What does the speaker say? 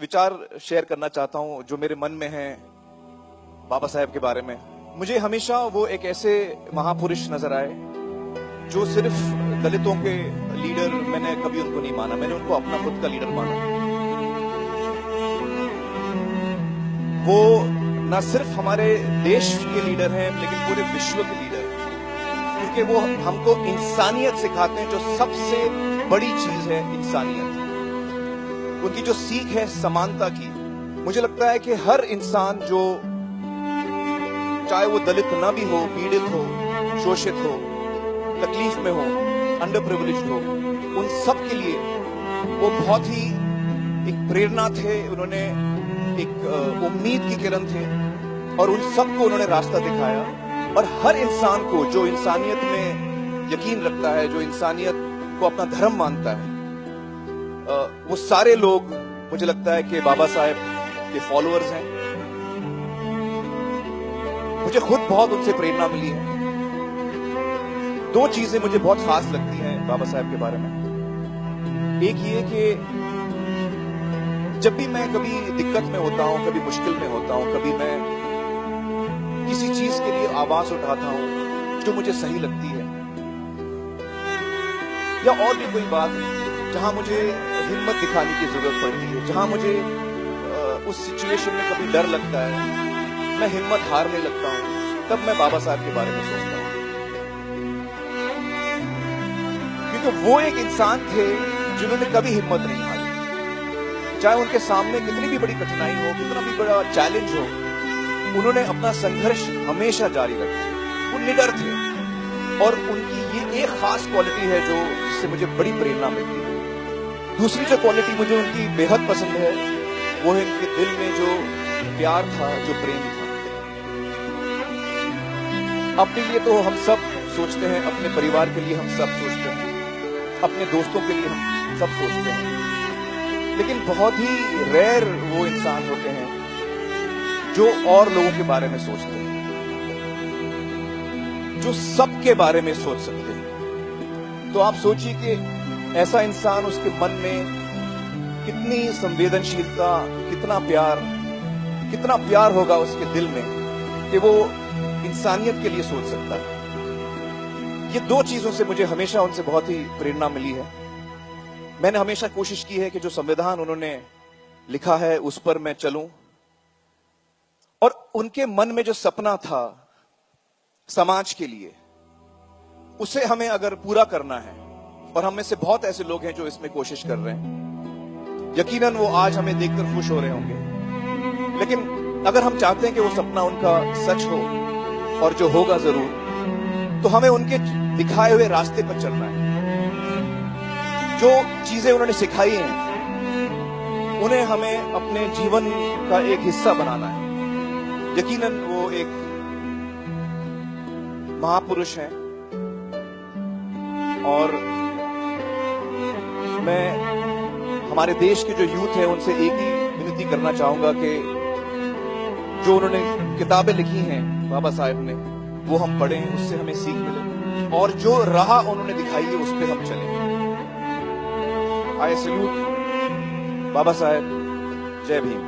विचार शेयर करना चाहता हूं जो मेरे मन में है बाबा साहेब के बारे में। मुझे हमेशा वो एक ऐसे महापुरुष नजर आए जो सिर्फ दलितों के लीडर, मैंने कभी उनको नहीं माना, मैंने उनको अपना खुद का लीडर माना। वो न सिर्फ हमारे देश के लीडर हैं लेकिन पूरे विश्व के लीडर हैं, क्योंकि वो हमको इंसानियत सिखाते हैं, जो सबसे बड़ी चीज है इंसानियत। उनकी जो सीख है समानता की। मुझे लगता है कि हर इंसान जो, चाहे वो दलित ना भी हो, पीड़ित हो, शोषित हो, तकलीफ में हो, अंडर प्रिविलेज्ड हो, उन सब के लिए वो बहुत ही एक प्रेरणा थे। उन्होंने एक उम्मीद की किरण थे और उन सबको उन्होंने रास्ता दिखाया। और हर इंसान को जो इंसानियत में यकीन रखता है, जो इंसानियत को अपना धर्म मानता है, वो सारे लोग मुझे लगता है कि बाबा साहेब के फॉलोअर्स हैं। मुझे खुद बहुत उनसे प्रेरणा मिली है। दो चीजें मुझे बहुत खास लगती हैं बाबा साहेब के बारे में। एक ये कि जब भी मैं कभी दिक्कत में होता हूं, कभी मुश्किल में होता हूं, कभी मैं किसी चीज के लिए आवाज उठाता हूं जो मुझे सही लगती है, या और भी कोई बात जहां मुझे हिम्मत दिखाने की जरूरत पड़ती है, जहां मुझे उस सिचुएशन में कभी डर लगता है, मैं हिम्मत हारने लगता हूं, तब मैं बाबा साहब के बारे में सोचता हूं। क्योंकि वो एक इंसान थे जिन्होंने कभी हिम्मत नहीं हारी। चाहे उनके सामने कितनी भी बड़ी कठिनाई हो, कितना भी बड़ा चैलेंज हो, उन्होंने अपना संघर्ष हमेशा जारी रखा। वो निडर थे। और उनकी ये एक खास क्वालिटी है जो जिससे मुझे बड़ी प्रेरणा मिलती है। दूसरी जो क्वालिटी मुझे उनकी बेहद पसंद है वो है उनके दिल में जो प्यार था, जो प्रेम था। अपने लिए तो हम सब सोचते हैं, अपने परिवार के लिए हम सब सोचते हैं, अपने दोस्तों के लिए हम सब सोचते हैं, लेकिन बहुत ही रेयर वो इंसान होते हैं जो और लोगों के बारे में सोचते हैं, जो सबके बारे में सोच सकते हैं। तो आप सोचिए कि ऐसा इंसान, उसके मन में कितनी संवेदनशीलता, कितना प्यार होगा उसके दिल में कि वो इंसानियत के लिए सोच सकता है। ये दो चीजों से मुझे हमेशा उनसे बहुत ही प्रेरणा मिली है। मैंने हमेशा कोशिश की है कि जो संविधान उन्होंने लिखा है उस पर मैं चलूं, और उनके मन में जो सपना था समाज के लिए, उसे हमें अगर पूरा करना है, और हम में से बहुत ऐसे लोग हैं जो इसमें कोशिश कर रहे हैं, यकीनन वो आज हमें देखकर खुश हो रहे होंगे। लेकिन अगर हम चाहते हैं कि वो सपना उनका सच हो, और जो होगा जरूर, तो हमें उनके दिखाए हुए रास्ते पर चलना है। जो चीजें उन्होंने सिखाई हैं उन्हें हमें अपने जीवन का एक हिस्सा बनाना है। यकीनन वो एक महापुरुष हैं, और मैं हमारे देश के जो यूथ है उनसे एक ही विनती करना चाहूंगा कि जो उन्होंने किताबें लिखी हैं बाबा साहेब ने, वो हम पढ़ें, उससे हमें सीख मिले, और जो राह उन्होंने दिखाई है उस पर हम चलें। आई सैल्यूट बाबा साहेब। जय भीम।